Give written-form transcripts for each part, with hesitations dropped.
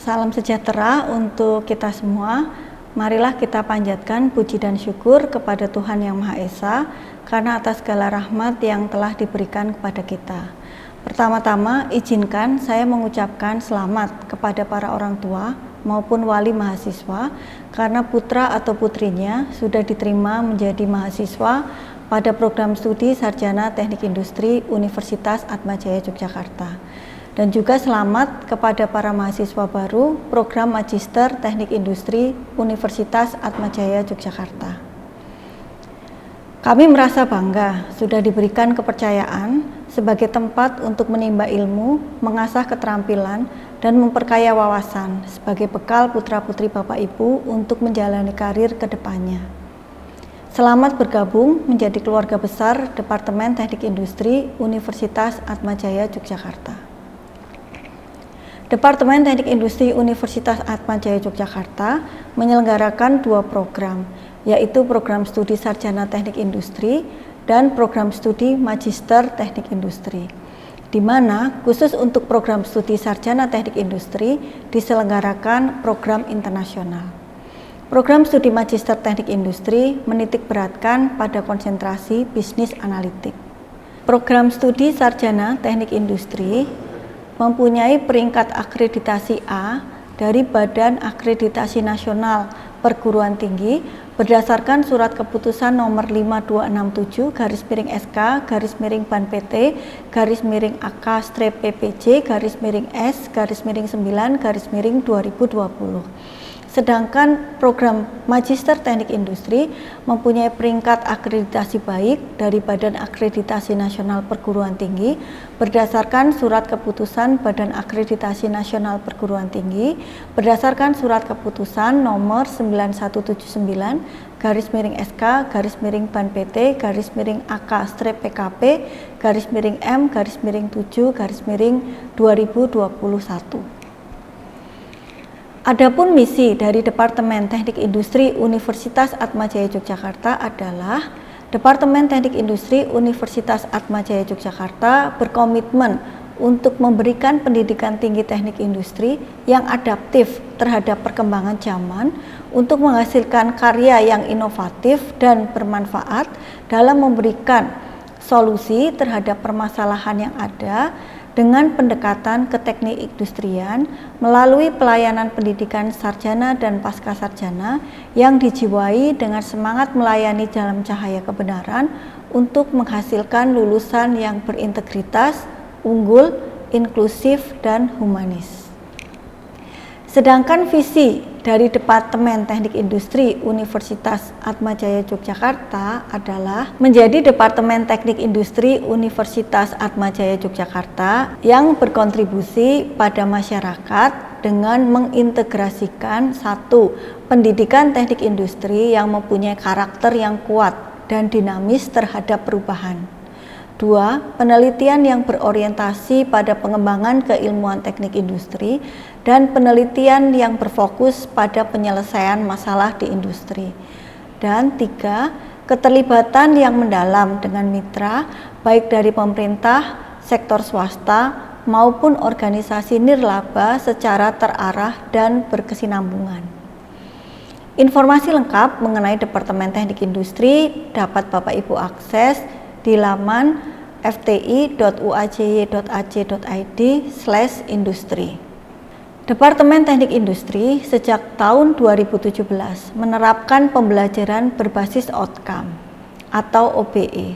Salam sejahtera untuk kita semua. Marilah kita panjatkan puji dan syukur kepada Tuhan Yang Maha Esa karena atas segala rahmat yang telah diberikan kepada kita. Pertama-tama, izinkan saya mengucapkan selamat kepada para orang tua maupun wali mahasiswa karena putra atau putrinya sudah diterima menjadi mahasiswa pada program studi Sarjana Teknik Industri Universitas Atmajaya Yogyakarta. Dan juga selamat kepada para mahasiswa baru program Magister Teknik Industri Universitas Atmajaya Yogyakarta. Kami merasa bangga sudah diberikan kepercayaan sebagai tempat untuk menimba ilmu, mengasah keterampilan, dan memperkaya wawasan sebagai bekal putra-putri Bapak Ibu untuk menjalani karir ke depannya. Selamat bergabung menjadi keluarga besar Departemen Teknik Industri Universitas Atmajaya Yogyakarta. Departemen Teknik Industri Universitas Atmajaya Yogyakarta menyelenggarakan dua program, yaitu program studi Sarjana Teknik Industri dan program studi Magister Teknik Industri, di mana khusus untuk program studi Sarjana Teknik Industri diselenggarakan program internasional. Program studi Magister Teknik Industri menitik beratkan pada konsentrasi bisnis analitik. Program studi Sarjana Teknik Industri mempunyai peringkat akreditasi A dari Badan Akreditasi Nasional Perguruan Tinggi berdasarkan Surat Keputusan Nomor 5267/PPC/AK-PPJ/S/9/2020. Sedangkan program Magister Teknik Industri mempunyai peringkat akreditasi baik dari Badan Akreditasi Nasional Perguruan Tinggi berdasarkan Surat Keputusan Badan Akreditasi Nasional Perguruan Tinggi berdasarkan Surat Keputusan Nomor 91/AK-PPT/M/7/2021. Adapun misi dari Departemen Teknik Industri Universitas Atmajaya Yogyakarta adalah Departemen Teknik Industri Universitas Atmajaya Yogyakarta berkomitmen untuk memberikan pendidikan tinggi teknik industri yang adaptif terhadap perkembangan zaman untuk menghasilkan karya yang inovatif dan bermanfaat dalam memberikan solusi terhadap permasalahan yang ada dengan pendekatan ke teknik industrian melalui pelayanan pendidikan sarjana dan pasca sarjana yang dijiwai dengan semangat melayani dalam cahaya kebenaran untuk menghasilkan lulusan yang berintegritas, unggul, inklusif, dan humanis. Sedangkan visi dari Departemen Teknik Industri Universitas Atmajaya Yogyakarta adalah menjadi Departemen Teknik Industri Universitas Atmajaya Yogyakarta yang berkontribusi pada masyarakat dengan mengintegrasikan satu, pendidikan teknik industri yang mempunyai karakter yang kuat dan dinamis terhadap perubahan. 2. Penelitian yang berorientasi pada pengembangan keilmuan teknik industri dan penelitian yang berfokus pada penyelesaian masalah di industri. Dan 3. Keterlibatan yang mendalam dengan mitra baik dari pemerintah, sektor swasta maupun organisasi nirlaba secara terarah dan berkesinambungan. Informasi lengkap mengenai Departemen Teknik Industri dapat Bapak Ibu akses di laman fti.uajy.ac.id/industri. Departemen Teknik Industri sejak tahun 2017 menerapkan pembelajaran berbasis outcome atau OBE.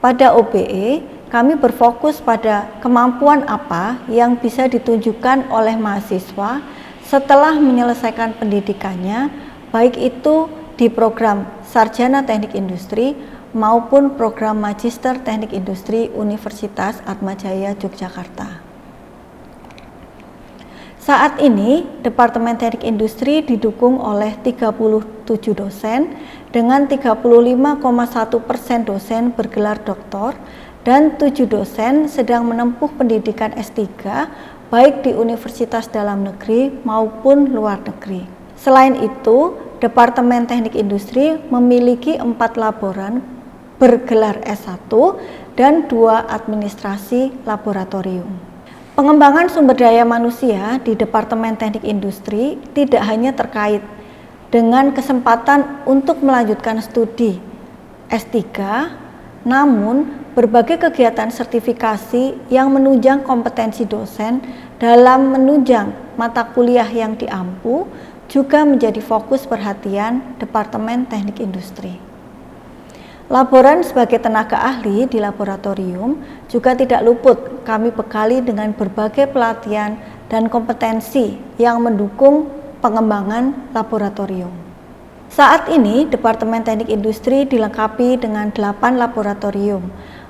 Pada OBE, kami berfokus pada kemampuan apa yang bisa ditunjukkan oleh mahasiswa setelah menyelesaikan pendidikannya, baik itu di program Sarjana Teknik Industri maupun program Magister Teknik Industri Universitas Atmajaya Yogyakarta. Saat ini, Departemen Teknik Industri didukung oleh 37 dosen dengan 35,1% dosen bergelar doktor dan 7 dosen sedang menempuh pendidikan S3 baik di universitas dalam negeri maupun luar negeri. Selain itu, Departemen Teknik Industri memiliki 4 laboran bergelar S1 dan 2 administrasi laboratorium. Pengembangan sumber daya manusia di Departemen Teknik Industri tidak hanya terkait dengan kesempatan untuk melanjutkan studi S3, namun berbagai kegiatan sertifikasi yang menunjang kompetensi dosen dalam menunjang mata kuliah yang diampu juga menjadi fokus perhatian Departemen Teknik Industri. Laboran sebagai tenaga ahli di laboratorium juga tidak luput kami bekali dengan berbagai pelatihan dan kompetensi yang mendukung pengembangan laboratorium. Saat ini Departemen Teknik Industri dilengkapi dengan 8 laboratorium,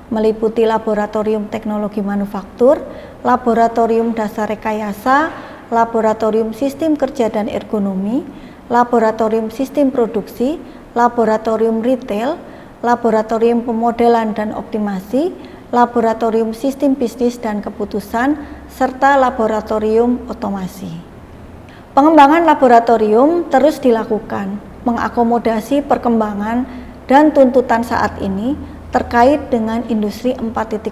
meliputi Laboratorium Teknologi Manufaktur, Laboratorium Dasar Rekayasa, Laboratorium Sistem Kerja dan Ergonomi, Laboratorium Sistem Produksi, Laboratorium Retail, Laboratorium Pemodelan dan Optimasi, Laboratorium Sistem Bisnis dan Keputusan, serta Laboratorium Otomasi. Pengembangan laboratorium terus dilakukan, mengakomodasi perkembangan dan tuntutan saat ini terkait dengan Industri 4.0.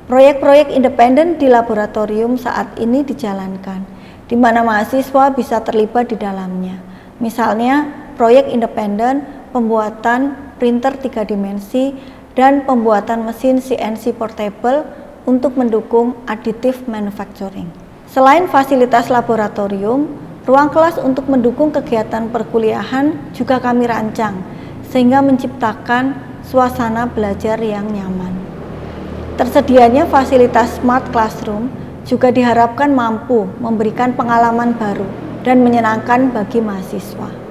Proyek-proyek independen di laboratorium saat ini dijalankan, di mana mahasiswa bisa terlibat di dalamnya. Misalnya, proyek independen pembuatan printer 3 dimensi dan pembuatan mesin CNC portable untuk mendukung additive manufacturing. Selain fasilitas laboratorium, ruang kelas untuk mendukung kegiatan perkuliahan juga kami rancang, sehingga menciptakan suasana belajar yang nyaman. Tersedianya fasilitas Smart Classroom juga diharapkan mampu memberikan pengalaman baru dan menyenangkan bagi mahasiswa.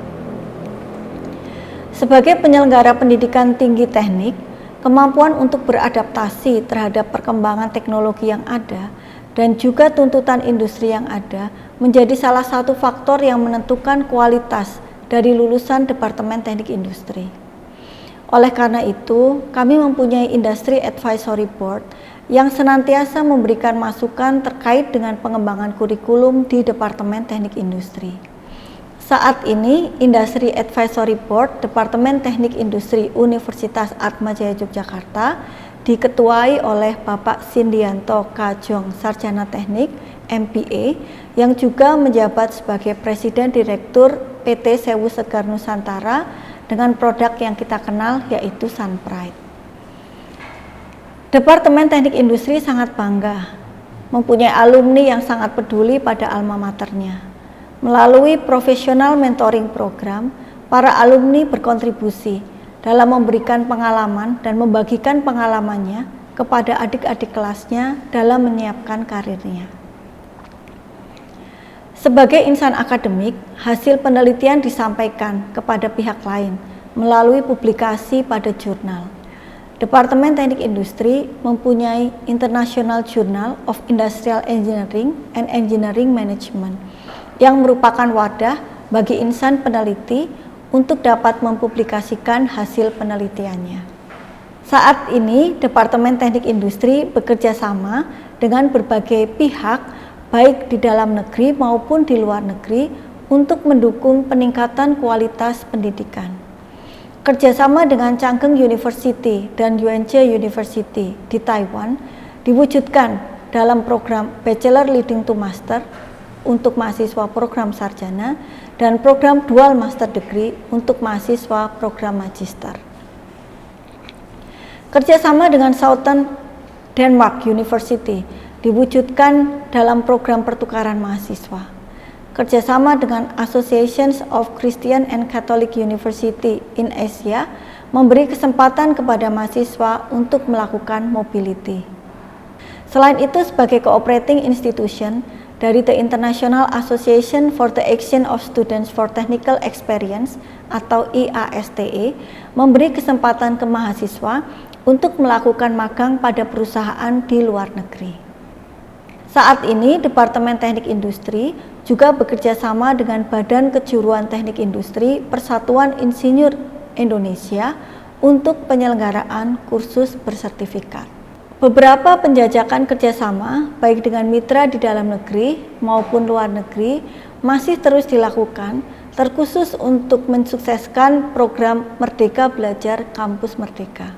Sebagai penyelenggara pendidikan tinggi teknik, kemampuan untuk beradaptasi terhadap perkembangan teknologi yang ada dan juga tuntutan industri yang ada menjadi salah satu faktor yang menentukan kualitas dari lulusan Departemen Teknik Industri. Oleh karena itu, kami mempunyai Industry Advisory Board yang senantiasa memberikan masukan terkait dengan pengembangan kurikulum di Departemen Teknik Industri. Saat ini, Industry Advisory Board Departemen Teknik Industri Universitas Atmajaya Yogyakarta diketuai oleh Bapak Sindianto Kajong, Sarjana Teknik, MBA, yang juga menjabat sebagai Presiden Direktur PT Sewu Segar Nusantara dengan produk yang kita kenal yaitu Sunpride. Departemen Teknik Industri sangat bangga mempunyai alumni yang sangat peduli pada alma maternya. Melalui profesional mentoring program, para alumni berkontribusi dalam memberikan pengalaman dan membagikan pengalamannya kepada adik-adik kelasnya dalam menyiapkan karirnya. Sebagai insan akademik, hasil penelitian disampaikan kepada pihak lain melalui publikasi pada jurnal. Departemen Teknik Industri mempunyai International Journal of Industrial Engineering and Engineering Management yang merupakan wadah bagi insan peneliti untuk dapat mempublikasikan hasil penelitiannya. Saat ini, Departemen Teknik Industri bekerja sama dengan berbagai pihak baik di dalam negeri maupun di luar negeri untuk mendukung peningkatan kualitas pendidikan. Kerjasama dengan Changkeng University dan Yuanche University di Taiwan diwujudkan dalam program Bachelor Leading to Master untuk mahasiswa program sarjana dan program Dual Master Degree untuk mahasiswa program magister. Kerjasama dengan Southern Denmark University diwujudkan dalam program pertukaran mahasiswa. Kerjasama dengan Associations of Christian and Catholic University in Asia memberi kesempatan kepada mahasiswa untuk melakukan mobility. Selain itu, sebagai cooperating institution dari The International Association for the Action of Students for Technical Experience atau IASTE memberi kesempatan ke mahasiswa untuk melakukan magang pada perusahaan di luar negeri. Saat ini, Departemen Teknik Industri juga bekerja sama dengan Badan Kejuruan Teknik Industri Persatuan Insinyur Indonesia untuk penyelenggaraan kursus bersertifikat. Beberapa penjajakan kerjasama, baik dengan mitra di dalam negeri maupun luar negeri, masih terus dilakukan, terkhusus untuk mensukseskan program Merdeka Belajar Kampus Merdeka.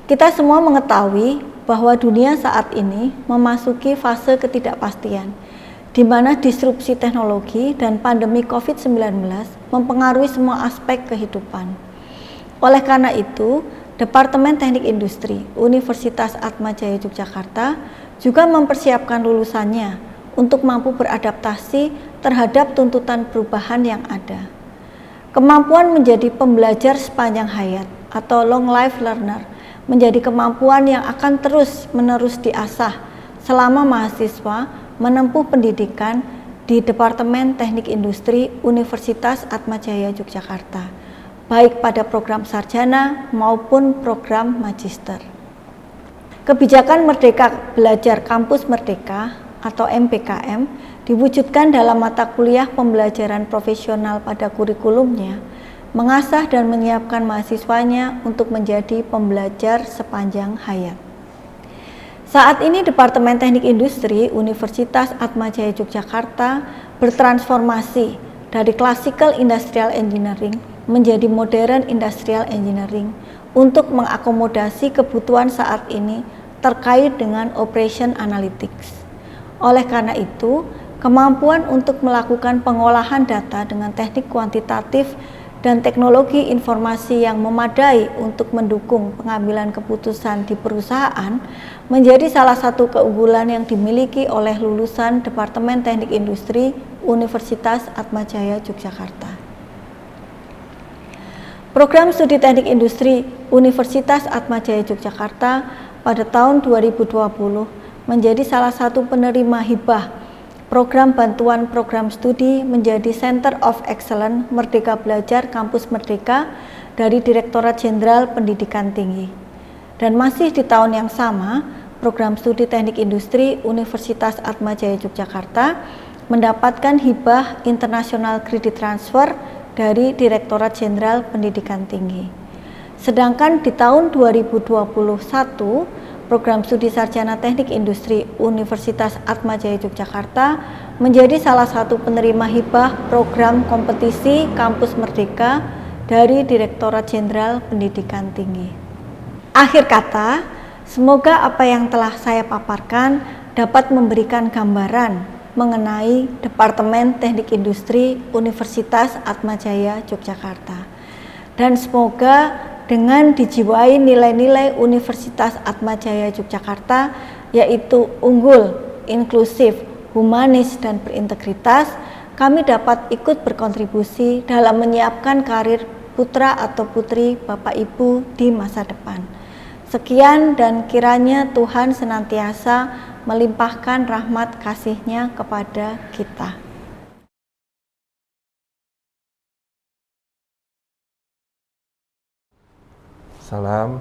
Kita semua mengetahui bahwa dunia saat ini memasuki fase ketidakpastian, di mana disrupsi teknologi dan pandemi COVID-19 mempengaruhi semua aspek kehidupan. Oleh karena itu, Departemen Teknik Industri Universitas Atmajaya Yogyakarta juga mempersiapkan lulusannya untuk mampu beradaptasi terhadap tuntutan perubahan yang ada. Kemampuan menjadi pembelajar sepanjang hayat atau long life learner menjadi kemampuan yang akan terus-menerus diasah selama mahasiswa menempuh pendidikan di Departemen Teknik Industri Universitas Atmajaya Yogyakarta, baik pada program sarjana maupun program magister. Kebijakan Merdeka Belajar Kampus Merdeka atau MBKM diwujudkan dalam mata kuliah pembelajaran profesional pada kurikulumnya, mengasah dan menyiapkan mahasiswanya untuk menjadi pembelajar sepanjang hayat. Saat ini Departemen Teknik Industri Universitas Atmajaya Yogyakarta bertransformasi dari Classical Industrial Engineering menjadi Modern Industrial Engineering untuk mengakomodasi kebutuhan saat ini terkait dengan Operation Analytics. Oleh karena itu, kemampuan untuk melakukan pengolahan data dengan teknik kuantitatif dan teknologi informasi yang memadai untuk mendukung pengambilan keputusan di perusahaan menjadi salah satu keunggulan yang dimiliki oleh lulusan Departemen Teknik Industri Universitas Atmajaya Yogyakarta. Program Studi Teknik Industri Universitas Atmajaya Yogyakarta pada tahun 2020 menjadi salah satu penerima hibah program bantuan program studi menjadi Center of Excellence Merdeka Belajar Kampus Merdeka dari Direktorat Jenderal Pendidikan Tinggi. Dan masih di tahun yang sama, program studi Teknik Industri Universitas Atmajaya Yogyakarta mendapatkan hibah internasional kredit transfer dari Direktorat Jenderal Pendidikan Tinggi. Sedangkan di tahun 2021, program studi sarjana Teknik Industri Universitas Atmajaya Yogyakarta menjadi salah satu penerima hibah program kompetisi Kampus Merdeka dari Direktorat Jenderal Pendidikan Tinggi. Akhir kata, semoga apa yang telah saya paparkan dapat memberikan gambaran mengenai Departemen Teknik Industri Universitas Atmajaya Yogyakarta. Dan semoga dengan dijiwai nilai-nilai Universitas Atmajaya Yogyakarta, yaitu unggul, inklusif, humanis, dan berintegritas, kami dapat ikut berkontribusi dalam menyiapkan karir putra atau putri Bapak Ibu di masa depan. Sekian, dan kiranya Tuhan senantiasa melimpahkan rahmat kasih-Nya kepada kita. Salam.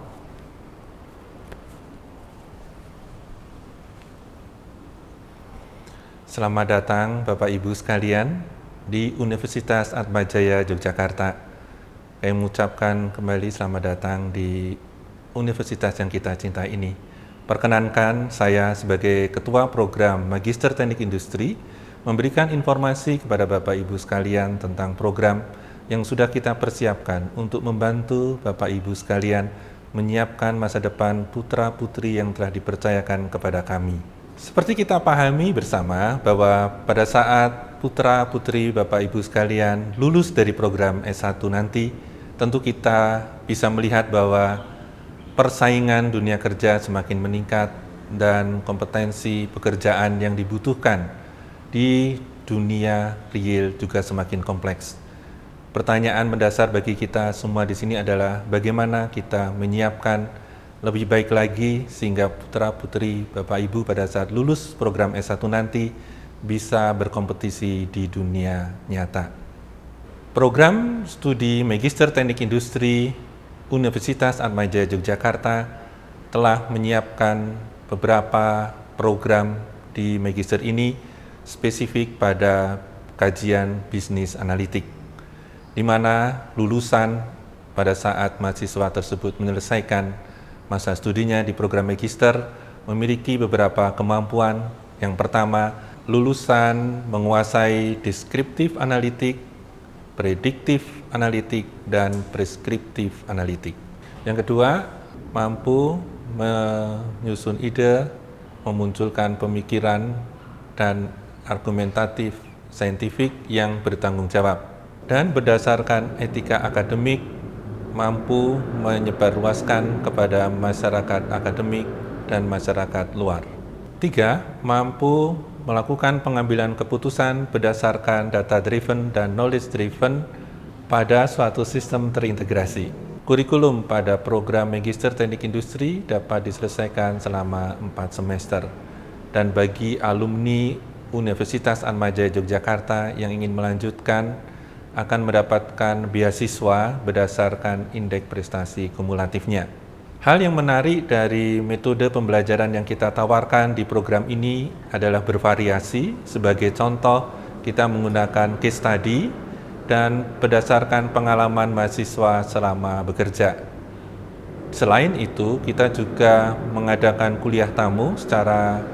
Selamat datang Bapak Ibu sekalian di Universitas Atmajaya Yogyakarta. Saya mengucapkan kembali selamat datang di universitas yang kita cintai ini. Perkenankan saya sebagai Ketua Program Magister Teknik Industri memberikan informasi kepada Bapak Ibu sekalian tentang program yang sudah kita persiapkan untuk membantu Bapak Ibu sekalian menyiapkan masa depan putra-putri yang telah dipercayakan kepada kami. Seperti kita pahami bersama bahwa pada saat putra-putri Bapak Ibu sekalian lulus dari program S1 nanti, tentu kita bisa melihat bahwa persaingan dunia kerja semakin meningkat dan kompetensi pekerjaan yang dibutuhkan di dunia real juga semakin kompleks. Pertanyaan mendasar bagi kita semua di sini adalah bagaimana kita menyiapkan lebih baik lagi sehingga putra-putri Bapak Ibu pada saat lulus program S1 nanti bisa berkompetisi di dunia nyata. Program Studi Magister Teknik Industri Universitas Atmajaya Yogyakarta telah menyiapkan beberapa program di Magister ini spesifik pada kajian bisnis analitik, di mana lulusan pada saat mahasiswa tersebut menyelesaikan masa studinya di program magister memiliki beberapa kemampuan. Yang pertama, lulusan menguasai deskriptif analitik, prediktif analitik, dan preskriptif analitik. Yang kedua, mampu menyusun ide, memunculkan pemikiran dan argumentatif saintifik yang bertanggung jawab, dan berdasarkan etika akademik mampu menyebarluaskan kepada masyarakat akademik dan masyarakat luar. 3. Mampu melakukan pengambilan keputusan berdasarkan data-driven dan knowledge-driven pada suatu sistem terintegrasi. Kurikulum pada program Magister Teknik Industri dapat diselesaikan selama 4 semester. Dan bagi alumni Universitas Atmajaya Yogyakarta yang ingin melanjutkan akan mendapatkan beasiswa berdasarkan indeks prestasi kumulatifnya. Hal yang menarik dari metode pembelajaran yang kita tawarkan di program ini adalah bervariasi. Sebagai contoh, kita menggunakan case study dan berdasarkan pengalaman mahasiswa selama bekerja. Selain itu, kita juga mengadakan kuliah tamu secara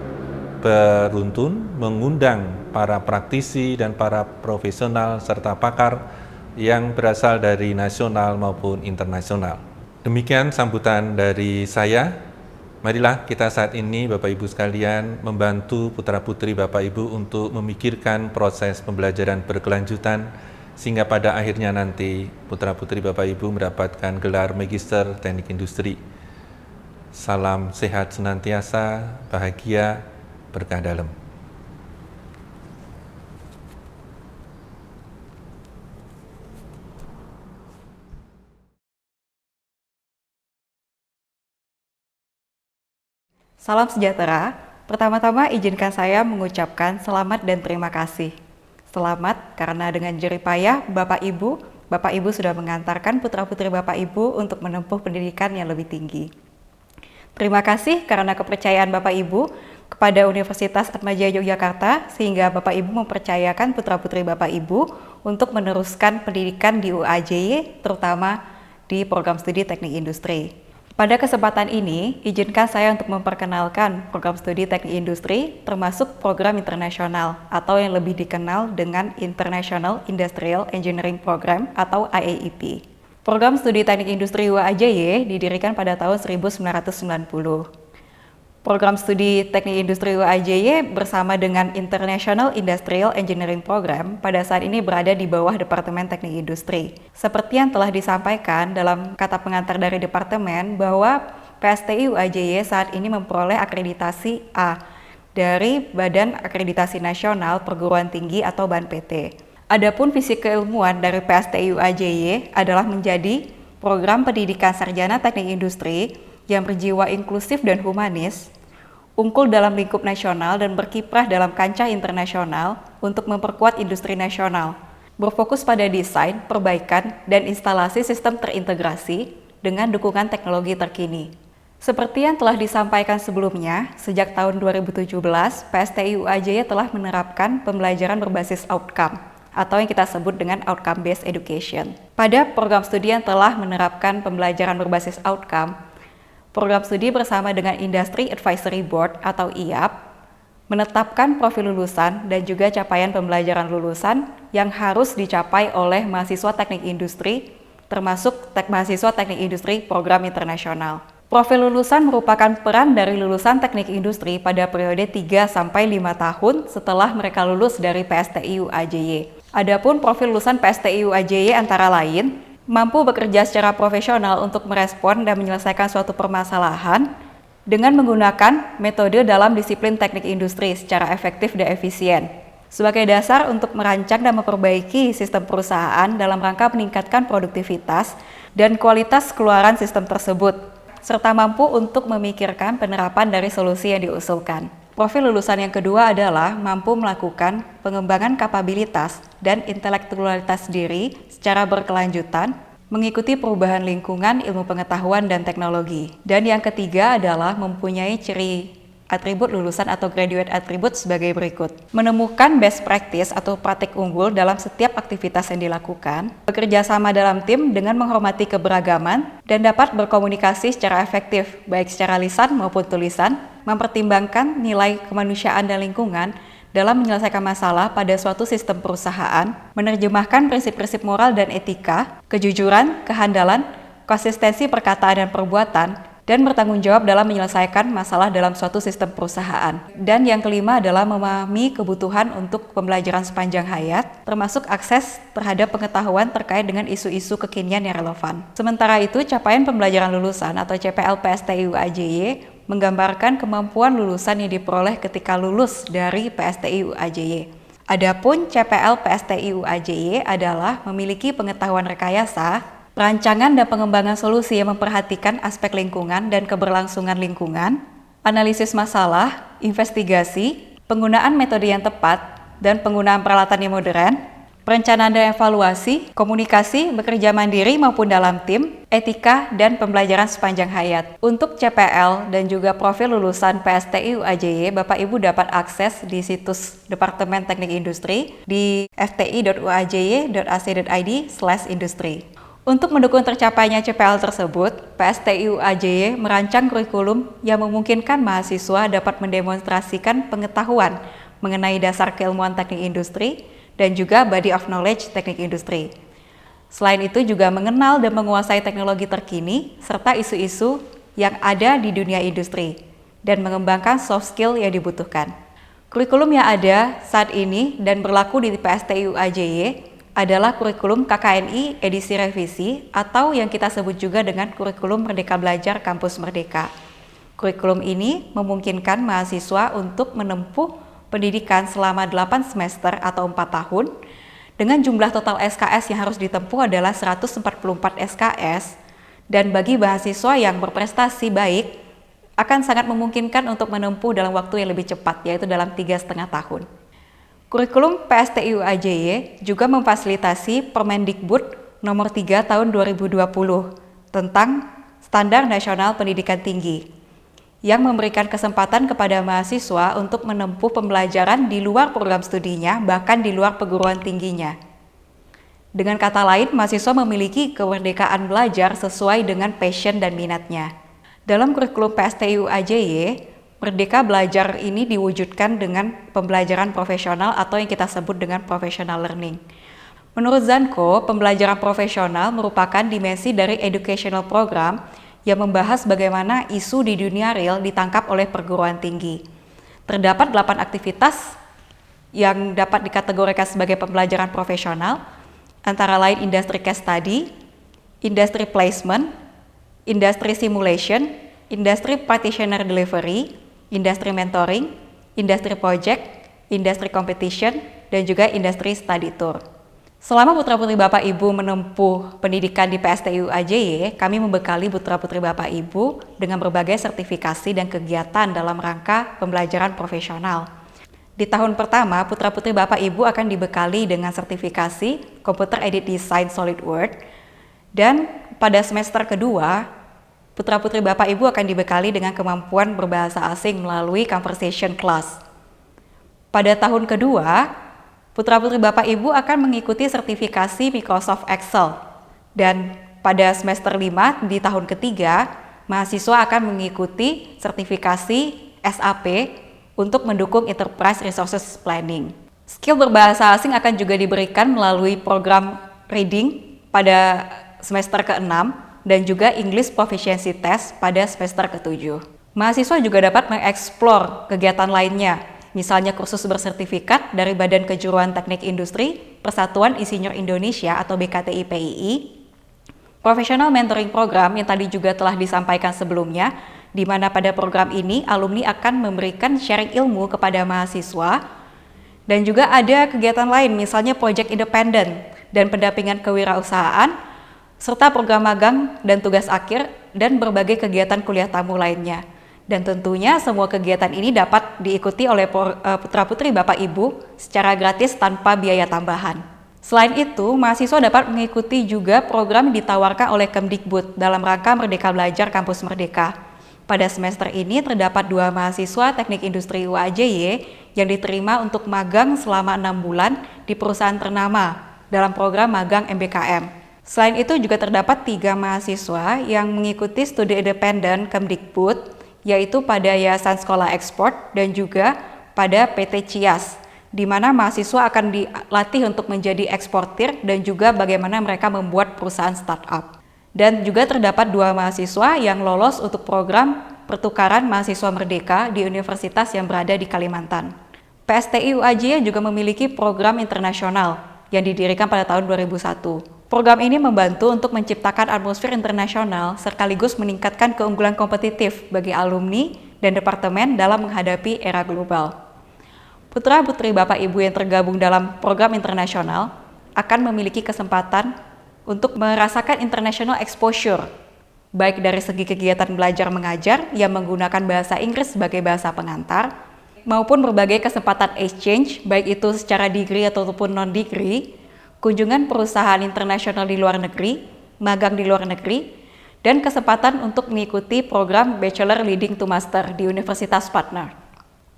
beruntun, mengundang para praktisi dan para profesional serta pakar yang berasal dari nasional maupun internasional. Demikian sambutan dari saya. Marilah kita saat ini Bapak Ibu sekalian membantu putra-putri Bapak Ibu untuk memikirkan proses pembelajaran berkelanjutan sehingga pada akhirnya nanti putra-putri Bapak Ibu mendapatkan gelar Magister Teknik Industri. Salam sehat senantiasa, bahagia, berkah dalam. Salam sejahtera. Pertama-tama izinkan saya mengucapkan selamat dan terima kasih. Selamat karena dengan jerih payah Bapak Ibu sudah mengantarkan putra-putri Bapak Ibu untuk menempuh pendidikan yang lebih tinggi. Terima kasih karena kepercayaan Bapak Ibu kepada Universitas Atmajaya Yogyakarta sehingga Bapak Ibu mempercayakan putra-putri Bapak Ibu untuk meneruskan pendidikan di UAJY, terutama di program studi Teknik Industri. Pada kesempatan ini, izinkan saya untuk memperkenalkan program studi Teknik Industri termasuk program internasional atau yang lebih dikenal dengan International Industrial Engineering Program atau IAEP. Program studi Teknik Industri UAJY didirikan pada tahun 1990. Program studi Teknik Industri UAJY bersama dengan International Industrial Engineering Program pada saat ini berada di bawah Departemen Teknik Industri. Seperti yang telah disampaikan dalam kata pengantar dari Departemen bahwa PSTI UAJY saat ini memperoleh akreditasi A dari Badan Akreditasi Nasional Perguruan Tinggi atau BANPT. Adapun visi keilmuan dari PSTI UAJY adalah menjadi program pendidikan sarjana teknik industri yang berjiwa inklusif dan humanis, unggul dalam lingkup nasional dan berkiprah dalam kancah internasional untuk memperkuat industri nasional, berfokus pada desain, perbaikan, dan instalasi sistem terintegrasi dengan dukungan teknologi terkini. Seperti yang telah disampaikan sebelumnya, sejak tahun 2017, PSTI UAJY telah menerapkan pembelajaran berbasis outcome, atau yang kita sebut dengan outcome-based education. Pada program studi yang telah menerapkan pembelajaran berbasis outcome, program studi bersama dengan Industry Advisory Board atau IAP menetapkan profil lulusan dan juga capaian pembelajaran lulusan yang harus dicapai oleh mahasiswa teknik industri, termasuk mahasiswa teknik industri program internasional. Profil lulusan merupakan peran dari lulusan teknik industri pada periode 3-5 tahun setelah mereka lulus dari PSTI UAJY. Adapun profil lulusan PSTI UAJY antara lain mampu bekerja secara profesional untuk merespon dan menyelesaikan suatu permasalahan dengan menggunakan metode dalam disiplin teknik industri secara efektif dan efisien sebagai dasar untuk merancang dan memperbaiki sistem perusahaan dalam rangka meningkatkan produktivitas dan kualitas keluaran sistem tersebut, serta mampu untuk memikirkan penerapan dari solusi yang diusulkan. Profil lulusan yang kedua adalah mampu melakukan pengembangan kapabilitas dan intelektualitas diri secara berkelanjutan, mengikuti perubahan lingkungan, ilmu pengetahuan, dan teknologi. Dan yang ketiga adalah mempunyai ciri atribut lulusan atau graduate attribute sebagai berikut. Menemukan best practice atau praktik unggul dalam setiap aktivitas yang dilakukan, bekerja sama dalam tim dengan menghormati keberagaman, dan dapat berkomunikasi secara efektif, baik secara lisan maupun tulisan, mempertimbangkan nilai kemanusiaan dan lingkungan dalam menyelesaikan masalah pada suatu sistem perusahaan, menerjemahkan prinsip-prinsip moral dan etika, kejujuran, kehandalan, konsistensi perkataan dan perbuatan, dan bertanggung jawab dalam menyelesaikan masalah dalam suatu sistem perusahaan. Dan yang kelima adalah memahami kebutuhan untuk pembelajaran sepanjang hayat, termasuk akses terhadap pengetahuan terkait dengan isu-isu kekinian yang relevan. Sementara itu, capaian pembelajaran lulusan atau CPL PSTIU AJY menggambarkan kemampuan lulusan yang diperoleh ketika lulus dari PSTIU AJY. Adapun CPL PSTIU AJY adalah memiliki pengetahuan rekayasa, perancangan dan pengembangan solusi yang memperhatikan aspek lingkungan dan keberlangsungan lingkungan, analisis masalah, investigasi, penggunaan metode yang tepat, dan penggunaan peralatan yang modern, perencanaan dan evaluasi, komunikasi, bekerja mandiri maupun dalam tim, etika, dan pembelajaran sepanjang hayat. Untuk CPL dan juga profil lulusan PSTIU AJY, Bapak Ibu dapat akses di situs Departemen Teknik Industri di fti.uajy.ac.id/industri. Untuk mendukung tercapainya CPL tersebut, PSTIU AJY merancang kurikulum yang memungkinkan mahasiswa dapat mendemonstrasikan pengetahuan mengenai dasar keilmuan teknik industri dan juga body of knowledge teknik industri. Selain itu juga mengenal dan menguasai teknologi terkini serta isu-isu yang ada di dunia industri dan mengembangkan soft skill yang dibutuhkan. Kurikulum yang ada saat ini dan berlaku di PSTIU AJY adalah kurikulum KKNI edisi revisi atau yang kita sebut juga dengan kurikulum Merdeka Belajar Kampus Merdeka. Kurikulum ini memungkinkan mahasiswa untuk menempuh pendidikan selama 8 semester atau 4 tahun dengan jumlah total SKS yang harus ditempuh adalah 144 SKS, dan bagi mahasiswa yang berprestasi baik akan sangat memungkinkan untuk menempuh dalam waktu yang lebih cepat, yaitu dalam 3,5 tahun. Kurikulum PSTIU AJY juga memfasilitasi Permendikbud nomor 3 tahun 2020 tentang Standar Nasional Pendidikan Tinggi yang memberikan kesempatan kepada mahasiswa untuk menempuh pembelajaran di luar program studinya, bahkan di luar perguruan tingginya. Dengan kata lain, mahasiswa memiliki kemerdekaan belajar sesuai dengan passion dan minatnya. Dalam kurikulum PSTIU AJY, Merdeka Belajar ini diwujudkan dengan pembelajaran profesional atau yang kita sebut dengan professional learning. Menurut Zanko, pembelajaran profesional merupakan dimensi dari educational program yang membahas bagaimana isu di dunia real ditangkap oleh perguruan tinggi. Terdapat 8 aktivitas yang dapat dikategorikan sebagai pembelajaran profesional, antara lain industry case study, industry placement, industry simulation, industry practitioner delivery, industri mentoring, industri project, industri competition, dan juga industri study tour. Selama putra-putri Bapak Ibu menempuh pendidikan di PSTIU AJY, kami membekali putra-putri Bapak Ibu dengan berbagai sertifikasi dan kegiatan dalam rangka pembelajaran profesional. Di tahun pertama, putra-putri Bapak Ibu akan dibekali dengan sertifikasi Computer Aided Design SolidWorks, dan pada semester kedua, putra-putri Bapak Ibu akan dibekali dengan kemampuan berbahasa asing melalui conversation class. Pada tahun kedua, putra-putri Bapak Ibu akan mengikuti sertifikasi Microsoft Excel. Dan pada semester 5 di tahun ketiga, mahasiswa akan mengikuti sertifikasi SAP untuk mendukung Enterprise Resources Planning. Skill berbahasa asing akan juga diberikan melalui program reading pada semester ke-6 dan juga English Proficiency Test pada semester ke-7. Mahasiswa juga dapat mengeksplor kegiatan lainnya, misalnya kursus bersertifikat dari Badan Kejuruan Teknik Industri, Persatuan Insinyur Indonesia atau BKTI-PII, Professional Mentoring Program yang tadi juga telah disampaikan sebelumnya, di mana pada program ini alumni akan memberikan sharing ilmu kepada mahasiswa, dan juga ada kegiatan lain, misalnya Project Independent dan pendampingan kewirausahaan, serta program magang dan tugas akhir, dan berbagai kegiatan kuliah tamu lainnya. Dan tentunya semua kegiatan ini dapat diikuti oleh putra-putri Bapak Ibu secara gratis tanpa biaya tambahan. Selain itu, mahasiswa dapat mengikuti juga program yang ditawarkan oleh Kemdikbud dalam rangka Merdeka Belajar Kampus Merdeka. Pada semester ini terdapat 2 mahasiswa Teknik Industri UAJY yang diterima untuk magang selama 6 bulan di perusahaan ternama dalam program magang MBKM. Selain itu juga terdapat 3 mahasiswa yang mengikuti studi independen Kemdikbud, yaitu pada Yayasan Sekolah Ekspor dan juga pada PT Cias, di mana mahasiswa akan dilatih untuk menjadi eksportir dan juga bagaimana mereka membuat perusahaan startup. Dan juga terdapat 2 mahasiswa yang lolos untuk program pertukaran mahasiswa merdeka di universitas yang berada di Kalimantan. PSTI UAJ juga memiliki program internasional yang didirikan pada tahun 2001. Program ini membantu untuk menciptakan atmosfer internasional sekaligus meningkatkan keunggulan kompetitif bagi alumni dan departemen dalam menghadapi era global. Putra-putri Bapak Ibu yang tergabung dalam program internasional akan memiliki kesempatan untuk merasakan international exposure, baik dari segi kegiatan belajar mengajar yang menggunakan bahasa Inggris sebagai bahasa pengantar, maupun berbagai kesempatan exchange, baik itu secara degree ataupun non-degree, kunjungan perusahaan internasional di luar negeri, magang di luar negeri, dan kesempatan untuk mengikuti program Bachelor Leading to Master di Universitas Partner.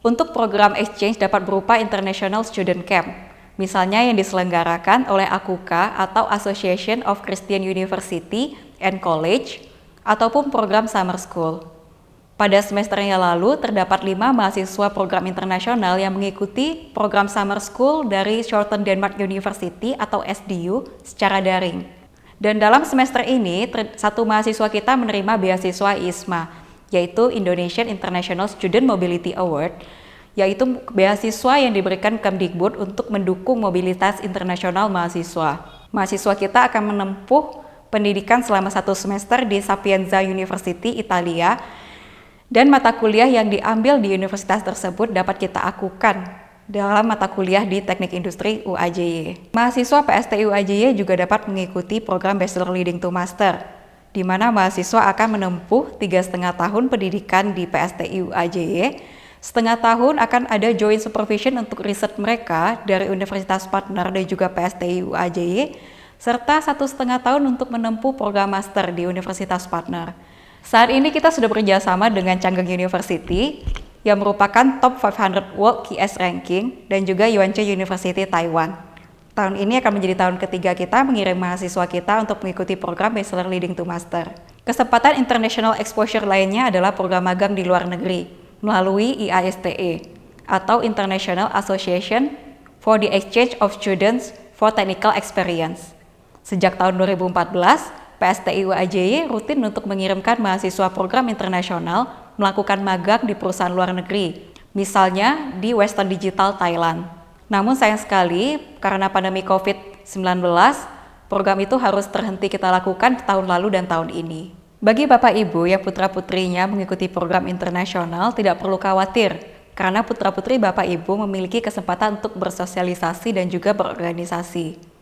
Untuk program exchange dapat berupa International Student Camp, misalnya yang diselenggarakan oleh AKUKA atau Association of Christian University and College, ataupun program Summer School. Pada semester yang lalu, terdapat 5 mahasiswa program internasional yang mengikuti program Summer School dari Shorten Denmark University atau SDU secara daring. Dan dalam semester ini, satu mahasiswa kita menerima beasiswa ISMA, yaitu Indonesian International Student Mobility Award, yaitu beasiswa yang diberikan Kemdikbud untuk mendukung mobilitas internasional mahasiswa. Mahasiswa kita akan menempuh pendidikan selama 1 semester di Sapienza University, Italia, dan mata kuliah yang diambil di universitas tersebut dapat kita akukan dalam mata kuliah di Teknik Industri UAJY. Mahasiswa PSTI UAJY juga dapat mengikuti program Bachelor Leading to Master, di mana mahasiswa akan menempuh 3,5 tahun pendidikan di PSTI UAJY. Setengah tahun akan ada joint supervision untuk riset mereka dari Universitas Partner dan juga PSTI UAJY, serta 1,5 tahun untuk menempuh program master di Universitas Partner. Saat ini kita sudah bekerjasama dengan Changgeng University yang merupakan top 500 World QS Ranking dan juga Yuancheng University Taiwan. Tahun ini akan menjadi tahun ketiga kita mengirim mahasiswa kita untuk mengikuti program Bachelor Leading to Master. Kesempatan international exposure lainnya adalah program magang di luar negeri melalui IASTE atau International Association for the Exchange of Students for Technical Experience. Sejak tahun 2014, PSTI UAJY rutin untuk mengirimkan mahasiswa program internasional melakukan magang di perusahaan luar negeri, misalnya di Western Digital Thailand. Namun sayang sekali, karena pandemi COVID-19, program itu harus terhenti kita lakukan tahun lalu dan tahun ini. Bagi Bapak Ibu yang putra-putrinya mengikuti program internasional, tidak perlu khawatir, karena putra-putri Bapak Ibu memiliki kesempatan untuk bersosialisasi dan juga berorganisasi.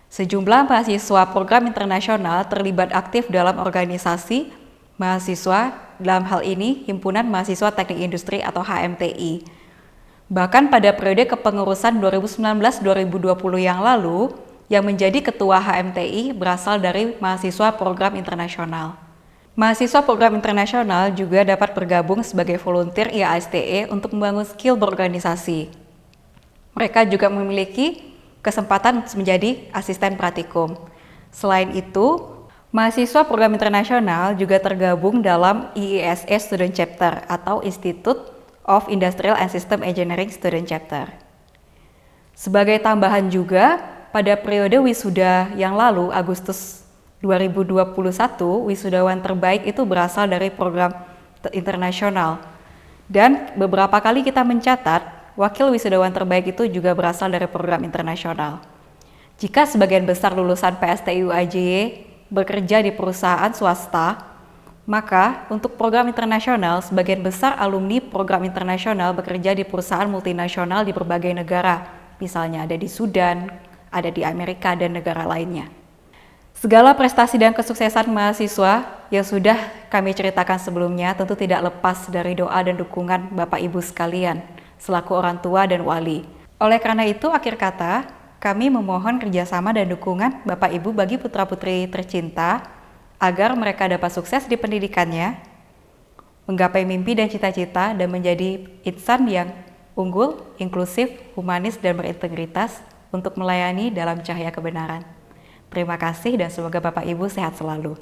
Sejumlah mahasiswa program internasional terlibat aktif dalam organisasi mahasiswa, dalam hal ini Himpunan Mahasiswa Teknik Industri atau HMTI. Bahkan pada periode kepengurusan 2019-2020 yang lalu, yang menjadi ketua HMTI berasal dari mahasiswa program internasional. Mahasiswa program internasional juga dapat bergabung sebagai volunteer IASTE untuk membangun skill berorganisasi. Mereka juga memiliki kesempatan menjadi asisten praktikum. Selain itu, mahasiswa program internasional juga tergabung dalam IISE Student Chapter atau Institute of Industrial and System Engineering Student Chapter. Sebagai tambahan juga, pada periode wisuda yang lalu, Agustus 2021, wisudawan terbaik itu berasal dari program internasional. Dan beberapa kali kita mencatat wakil wisudawan terbaik itu juga berasal dari program internasional. Jika sebagian besar lulusan PSTI UAJY bekerja di perusahaan swasta, maka untuk program internasional, sebagian besar alumni program internasional bekerja di perusahaan multinasional di berbagai negara, misalnya ada di Sudan, ada di Amerika, dan negara lainnya. Segala prestasi dan kesuksesan mahasiswa yang sudah kami ceritakan sebelumnya tentu tidak lepas dari doa dan dukungan Bapak Ibu sekalian, selaku orang tua dan wali. Oleh karena itu, akhir kata, kami memohon kerjasama dan dukungan Bapak Ibu bagi putra-putri tercinta agar mereka dapat sukses di pendidikannya, menggapai mimpi dan cita-cita, dan menjadi insan yang unggul, inklusif, humanis, dan berintegritas untuk melayani dalam cahaya kebenaran. Terima kasih dan semoga Bapak Ibu sehat selalu.